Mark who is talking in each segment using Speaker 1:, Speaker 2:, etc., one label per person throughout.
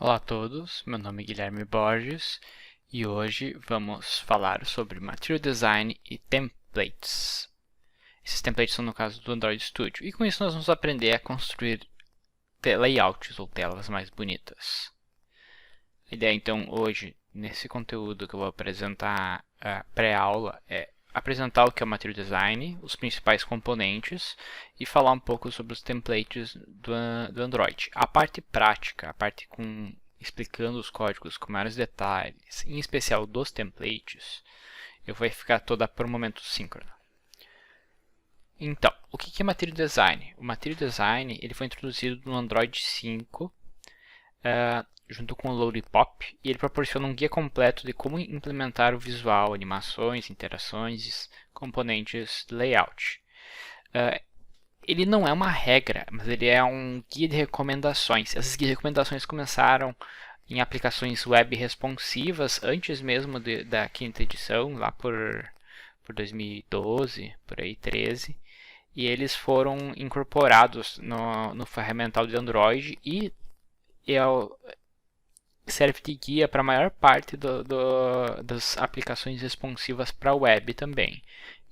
Speaker 1: Olá a todos, meu nome é Guilherme Borges e hoje vamos falar sobre Material Design e Templates. Esses templates são no caso do Android Studio e com isso nós vamos aprender a construir layouts ou telas mais bonitas. A ideia então hoje, nesse conteúdo que eu vou apresentar a pré-aula, é apresentar o que é o Material Design, os principais componentes e falar um pouco sobre os templates do Android. A parte prática, a parte explicando os códigos com maiores detalhes, em especial dos templates, eu vou ficar toda por um momento síncrono. Então, o que é Material Design? O Material Design ele foi introduzido no Android 5 junto com o Lollipop, e ele proporciona um guia completo de como implementar o visual, animações, interações, componentes de layout. Ele não é uma regra, mas ele é um guia de recomendações. Essas guias de recomendações começaram em aplicações web responsivas antes mesmo da quinta edição, lá por 2012, por aí 13, e eles foram incorporados no ferramental de Android e serve de guia para a maior parte das aplicações responsivas para web também.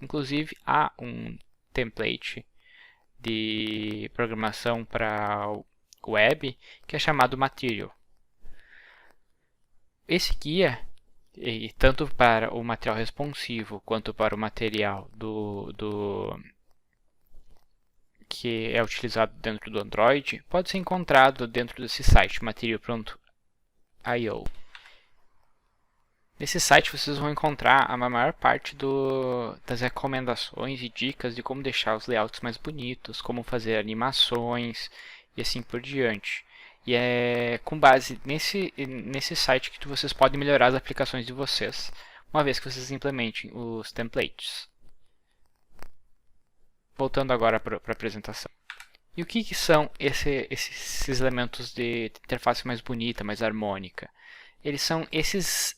Speaker 1: Inclusive há um template de programação para web que é chamado Material. Esse guia, tanto para o material responsivo quanto para o material que é utilizado dentro do Android, pode ser encontrado dentro desse site material.io. Nesse site vocês vão encontrar a maior parte das recomendações e dicas de como deixar os layouts mais bonitos, como fazer animações e assim por diante. E é com base nesse site que vocês podem melhorar as aplicações de vocês, uma vez que vocês implementem os templates. Voltando agora para a apresentação. E o que são esses elementos de interface mais bonita, mais harmônica? Eles são esses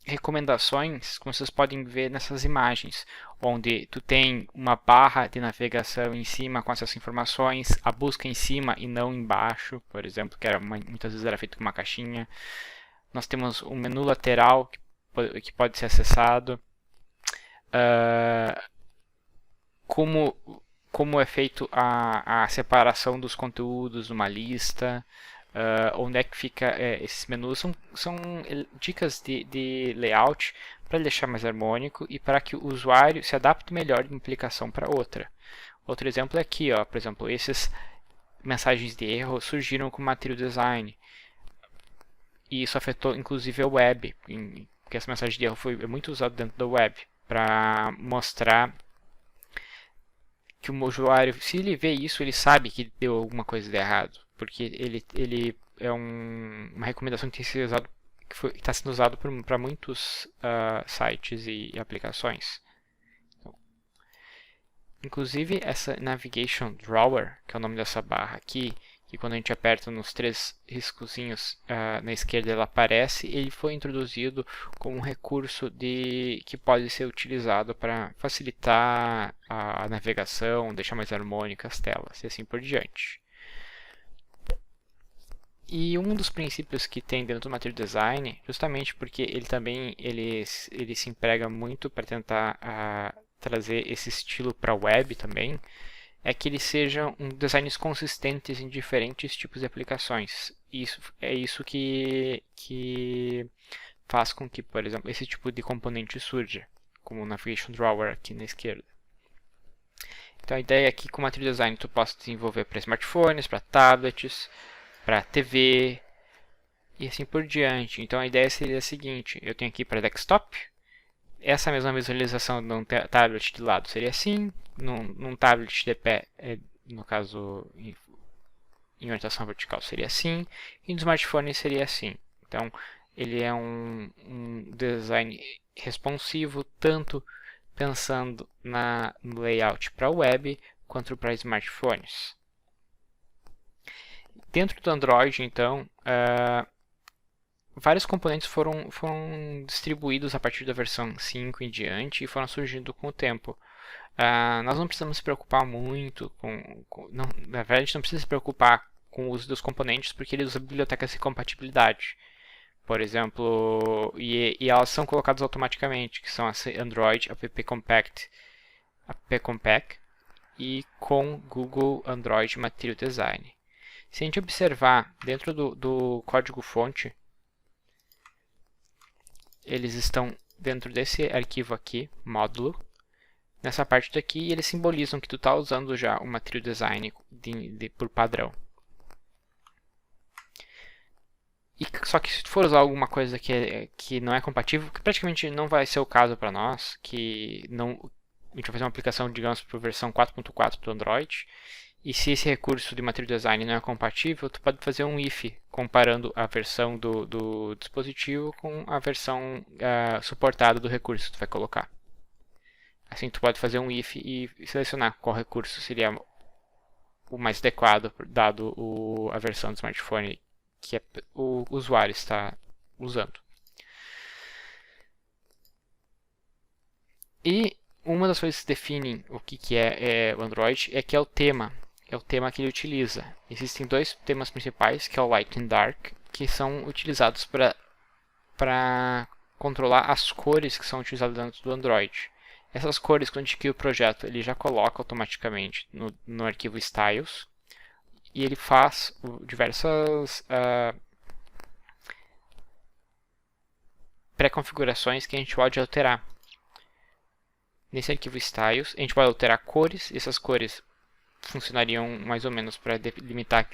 Speaker 1: recomendações, como vocês podem ver nessas imagens, onde tu tem uma barra de navegação em cima com essas informações, a busca em cima e não embaixo, por exemplo, que muitas vezes era feito com uma caixinha. Nós temos um menu lateral que pode ser acessado. Como é feito a separação dos conteúdos numa lista, onde é que fica esses menus, são dicas de layout para deixar mais harmônico e para que o usuário se adapte melhor de uma aplicação para outra. Outro exemplo é aqui, ó, por exemplo, essas mensagens de erro surgiram com Material Design, e isso afetou inclusive a web, porque essa mensagem de erro é muito usada dentro da web, para mostrar que o usuário, se ele vê isso, ele sabe que deu alguma coisa de errado, porque ele é uma recomendação que está sendo usado para muitos sites e aplicações. Então, inclusive essa Navigation Drawer, que é o nome dessa barra aqui, que quando a gente aperta nos três riscozinhos na esquerda ela aparece, ele foi introduzido como um recurso que pode ser utilizado para facilitar a navegação, deixar mais harmônicas as telas e assim por diante. E um dos princípios que tem dentro do Material Design, justamente porque ele se emprega muito para tentar trazer esse estilo para a web também, é que eles sejam designs consistentes em diferentes tipos de aplicações. Isso que faz com que, por exemplo, esse tipo de componente surja, como o Navigation Drawer aqui na esquerda. Então a ideia é que com o Material Design tu possa desenvolver para smartphones, para tablets, para TV e assim por diante. Então a ideia seria a seguinte: eu tenho aqui para desktop, essa mesma visualização num tablet de lado seria assim, num tablet de pé, no caso em orientação vertical seria assim, e no smartphone seria assim. Então ele é um design responsivo, tanto pensando no layout para web quanto para smartphones. Dentro do Android, então, vários componentes foram distribuídos a partir da versão 5 em diante e foram surgindo com o tempo. Nós não precisamos se preocupar muito na verdade, a gente não precisa se preocupar com o uso dos componentes, porque ele usa bibliotecas de compatibilidade. Por exemplo, e elas são colocadas automaticamente, que são a Android App Compact e com Google Android Material Design. Se a gente observar dentro do código-fonte, eles estão dentro desse arquivo aqui, módulo. Nessa parte daqui, eles simbolizam que tu está usando já o Material Design por padrão. Só que se tu for usar alguma coisa que não é compatível, que praticamente não vai ser o caso para nós, que não, a gente vai fazer uma aplicação, digamos, para a versão 4.4 do Android, e se esse recurso de Material Design não é compatível, tu pode fazer um if, comparando a versão do dispositivo com a versão suportada do recurso que tu vai colocar. Assim, tu pode fazer um if e selecionar qual recurso seria o mais adequado, dado a versão do smartphone que o usuário está usando. E uma das coisas que definem o que é o Android é que é o tema. É o tema que ele utiliza. Existem dois temas principais, que é o Light e Dark, que são utilizados para controlar as cores que são utilizadas dentro do Android. Essas cores, quando a gente cria o projeto, ele já coloca automaticamente no arquivo Styles. E ele faz diversas pré-configurações que a gente pode alterar. Nesse arquivo Styles, a gente pode alterar cores. Essas cores funcionariam mais ou menos para delimitar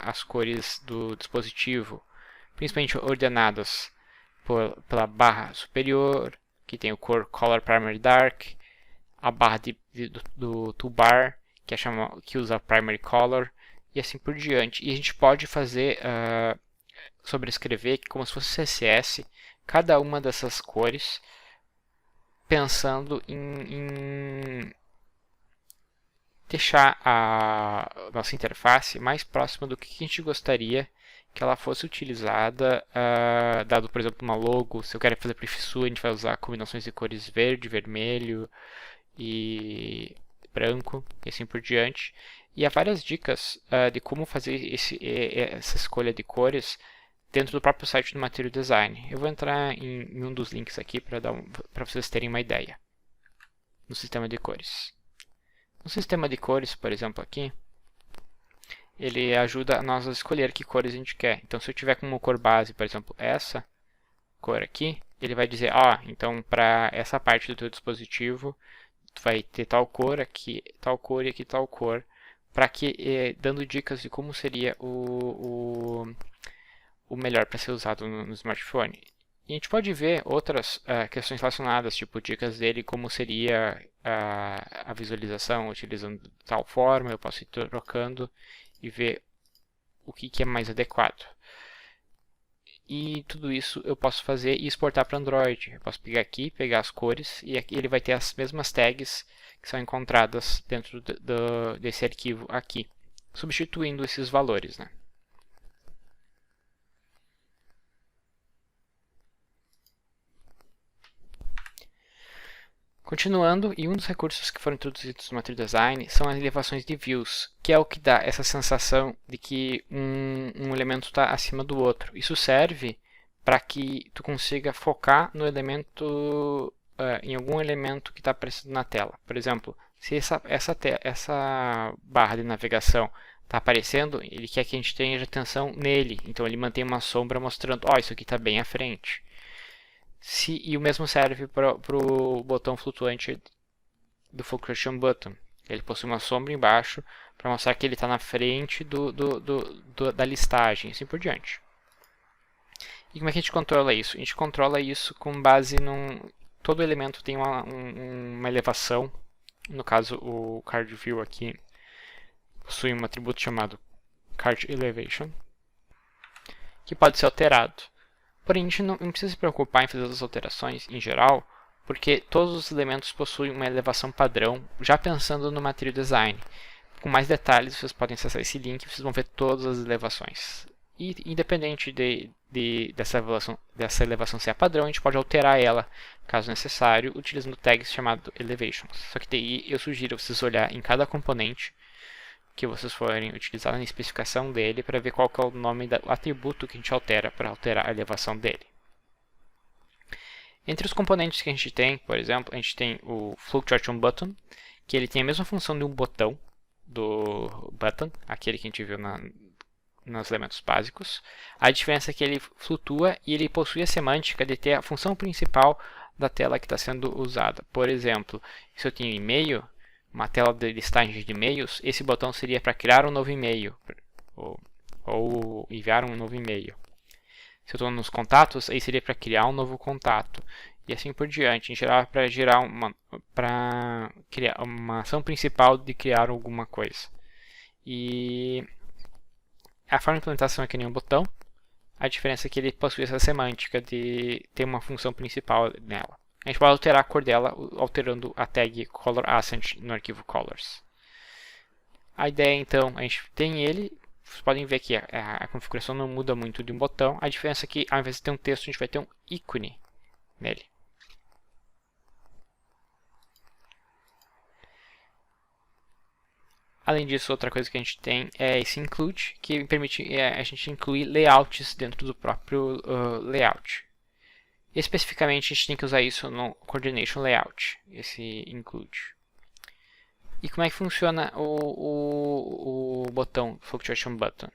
Speaker 1: as cores do dispositivo, principalmente ordenadas pela barra superior, que tem o Color Primary Dark, a barra do toolbar, que usa Primary Color, e assim por diante. E a gente pode fazer, sobrescrever como se fosse CSS, cada uma dessas cores, pensando em deixar a nossa interface mais próxima do que a gente gostaria que ela fosse utilizada, dado, por exemplo, uma logo. Se eu quero fazer prefissura, a gente vai usar combinações de cores verde, vermelho e branco, e assim por diante. E há várias dicas de como fazer essa escolha de cores dentro do próprio site do Material Design. Eu vou entrar em um dos links aqui para vocês terem uma ideia no sistema de cores. No sistema de cores, por exemplo, aqui, ele ajuda a nós a escolher que cores a gente quer. Então, se eu tiver como cor base, por exemplo, essa cor aqui, ele vai dizer, então para essa parte do teu dispositivo, tu vai ter tal cor aqui, tal cor e aqui tal cor, para que dando dicas de como seria o melhor para ser usado no smartphone. E a gente pode ver outras questões relacionadas, tipo dicas dele, como seria a visualização utilizando de tal forma. Eu posso ir trocando e ver o que é mais adequado. E tudo isso eu posso fazer e exportar para Android. Eu posso pegar aqui, pegar as cores, e aqui ele vai ter as mesmas tags que são encontradas dentro desse arquivo aqui, substituindo esses valores, né? Continuando, e um dos recursos que foram introduzidos no Material Design são as elevações de views, que é o que dá essa sensação de que um elemento está acima do outro. Isso serve para que tu consiga focar no elemento, em algum elemento que está aparecendo na tela. Por exemplo, se essa barra de navegação está aparecendo, ele quer que a gente tenha atenção nele. Então ele mantém uma sombra mostrando, isso aqui está bem à frente. E o mesmo serve para o botão flutuante do Focusation Button. Ele possui uma sombra embaixo para mostrar que ele está na frente da listagem, assim por diante. E como é que a gente controla isso? A gente controla isso com base todo elemento tem uma elevação. No caso, o Card View aqui possui um atributo chamado Card Elevation, que pode ser alterado. Porém, a gente não precisa se preocupar em fazer as alterações em geral, porque todos os elementos possuem uma elevação padrão, já pensando no Material Design. Com mais detalhes, vocês podem acessar esse link e vocês vão ver todas as elevações. E independente dessa elevação ser a padrão, a gente pode alterar ela, caso necessário, utilizando tags chamado Elevations. Só que daí eu sugiro vocês olhar em cada componente, que vocês forem utilizar na especificação dele para ver qual que é o nome do atributo que a gente altera para alterar a elevação dele. Entre os componentes que a gente tem, por exemplo, a gente tem o Fluctuation Button, que ele tem a mesma função de um botão do button, aquele que a gente viu nos elementos básicos. A diferença é que ele flutua e ele possui a semântica de ter a função principal da tela que está sendo usada. Por exemplo, se eu tenho e-mail, uma tela de listagem de e-mails, esse botão seria para criar um novo e-mail ou enviar um novo e-mail. Se eu estou nos contatos, aí seria para criar um novo contato. E assim por diante. Em geral, para criar uma ação principal de criar alguma coisa. E a forma de implementação é que nem um botão. A diferença é que ele possui essa semântica de ter uma função principal nela. A gente pode alterar a cor dela alterando a tag colorAccent no arquivo colors. A ideia então, a gente tem ele. Vocês podem ver que a configuração não muda muito de um botão. A diferença é que ao invés de ter um texto, a gente vai ter um ícone nele. Além disso, outra coisa que a gente tem é esse include, que permite a gente incluir layouts dentro do próprio layout. Especificamente, a gente tem que usar isso no Coordination Layout, esse include. E como é que funciona o botão Fluctuation Button?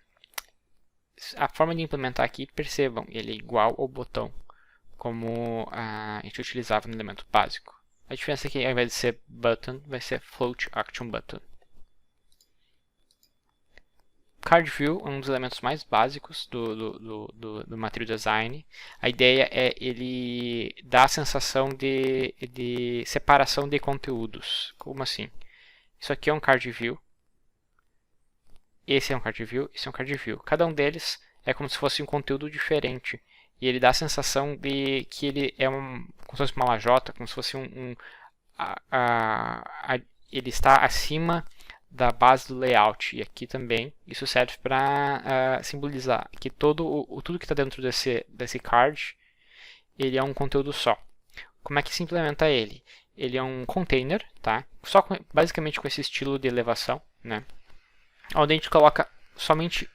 Speaker 1: A forma de implementar aqui, percebam, ele é igual ao botão, como a gente utilizava no elemento básico. A diferença é que ao invés de ser button, vai ser Float Action Button. Card View é um dos elementos mais básicos do Material Design. A ideia é ele dar a sensação de separação de conteúdos. Como assim? Isso aqui é um Card View. Esse é um Card View. Esse é um Card View. Cada um deles é como se fosse um conteúdo diferente. E ele dá a sensação de que ele é como se fosse uma lajota, como se fosse ele está acima da base do layout. E aqui também isso serve para simbolizar que tudo que está dentro desse card ele é um conteúdo só. Como é que se implementa ele? Ele é um container, tá? Basicamente com esse estilo de elevação, né? Onde a gente coloca somente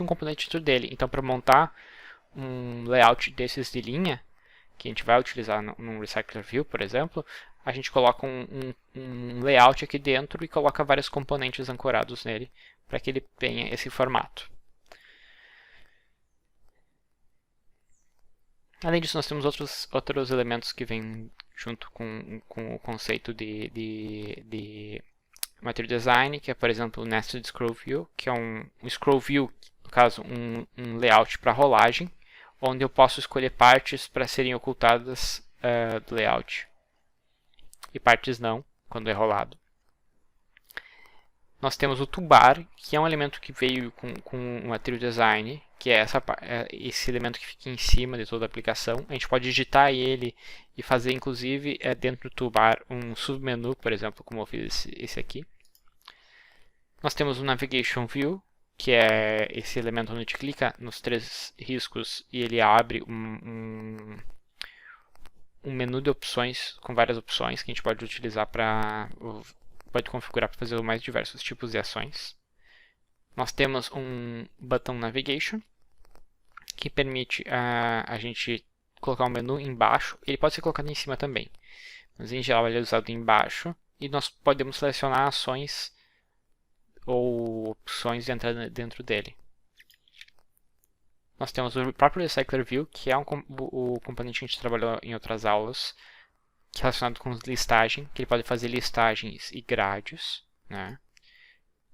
Speaker 1: um componente dentro dele. Então, para montar um layout desses de linha, que a gente vai utilizar no Recycler View, por exemplo, a gente coloca um layout aqui dentro e coloca vários componentes ancorados nele para que ele tenha esse formato. Além disso, nós temos outros elementos que vêm junto com o conceito de Material Design, que é, por exemplo, o Nested Scroll View, que é um Scroll View, no caso, um layout para rolagem, onde eu posso escolher partes para serem ocultadas do layout e partes não, quando é rolado. Nós temos o toolbar, que é um elemento que veio com o Material Design, que é esse elemento que fica em cima de toda a aplicação. A gente pode digitar ele e fazer, inclusive, dentro do toolbar um submenu, por exemplo, como eu fiz esse aqui. Nós temos o Navigation View, que é esse elemento onde a gente clica nos 3 riscos e ele abre um menu de opções com várias opções que a gente pode utilizar pode configurar para fazer os mais diversos tipos de ações. Nós temos um Button Navigation, que permite a gente colocar um menu embaixo. Ele pode ser colocado em cima também, mas em geral ele é usado embaixo. E nós podemos selecionar ações ou opções de entrada dentro dele. Nós temos o próprio Recycler View, que é o componente que a gente trabalhou em outras aulas, que é relacionado com listagem, que ele pode fazer listagens e grades, né?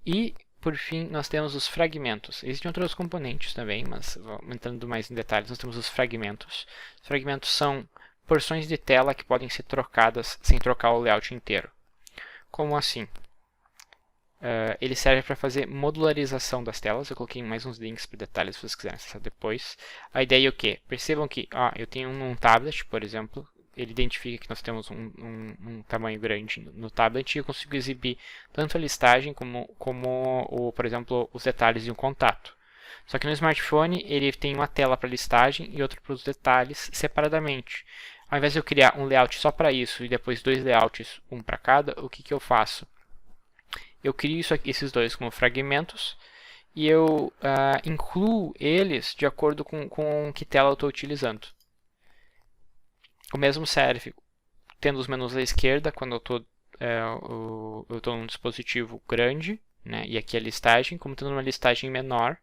Speaker 1: E, por fim, nós temos os fragmentos. Existem outros componentes também, mas entrando mais em detalhes, nós temos os fragmentos. Os fragmentos são porções de tela que podem ser trocadas sem trocar o layout inteiro. Como assim? Ele serve para fazer modularização das telas. Eu coloquei mais uns links para detalhes se vocês quiserem acessar depois. A ideia é o quê? Percebam que eu tenho um tablet, por exemplo. Ele identifica que nós temos um tamanho grande no tablet e eu consigo exibir tanto a listagem como por exemplo, os detalhes de um contato. Só que no smartphone ele tem uma tela para listagem e outra para os detalhes separadamente. Ao invés de eu criar um layout só para isso e depois 2 layouts, um para cada, o que eu faço? eu crio esses dois como fragmentos e eu incluo eles de acordo com que tela eu estou utilizando. O mesmo serve tendo os menus à esquerda quando eu estou num dispositivo grande, né, e aqui a listagem, como tendo uma listagem menor.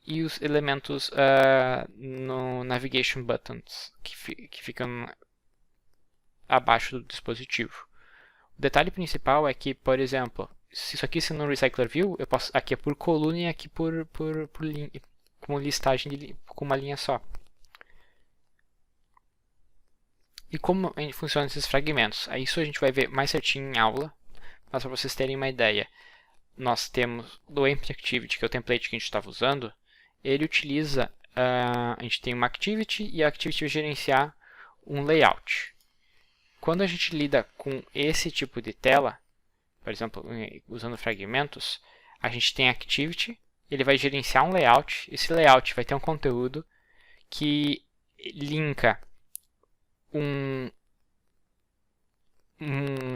Speaker 1: E os elementos no Navigation Buttons, que ficam abaixo do dispositivo. O detalhe principal é que, por exemplo, se isso aqui no Recycler View, eu posso, aqui é por coluna e aqui por linha, como listagem com uma linha só. E como funcionam esses fragmentos? Isso a gente vai ver mais certinho em aula, mas para vocês terem uma ideia, nós temos do Empty Activity, que é o template que a gente estava usando, ele utiliza, a gente tem uma Activity e a Activity vai gerenciar um layout. Quando a gente lida com esse tipo de tela, por exemplo, usando fragmentos, a gente tem a Activity, ele vai gerenciar um layout, esse layout vai ter um conteúdo que linka um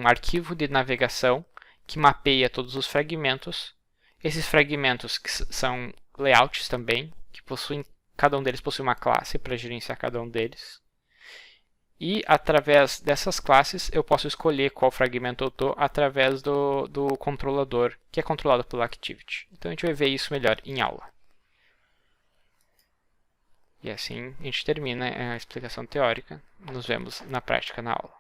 Speaker 1: arquivo de navegação que mapeia todos os fragmentos. Esses fragmentos que são layouts também, que cada um deles possui uma classe para gerenciar cada um deles. E através dessas classes eu posso escolher qual fragmento eu estou através do controlador, que é controlado pela Activity. Então a gente vai ver isso melhor em aula. E assim a gente termina a explicação teórica. Nos vemos na prática na aula.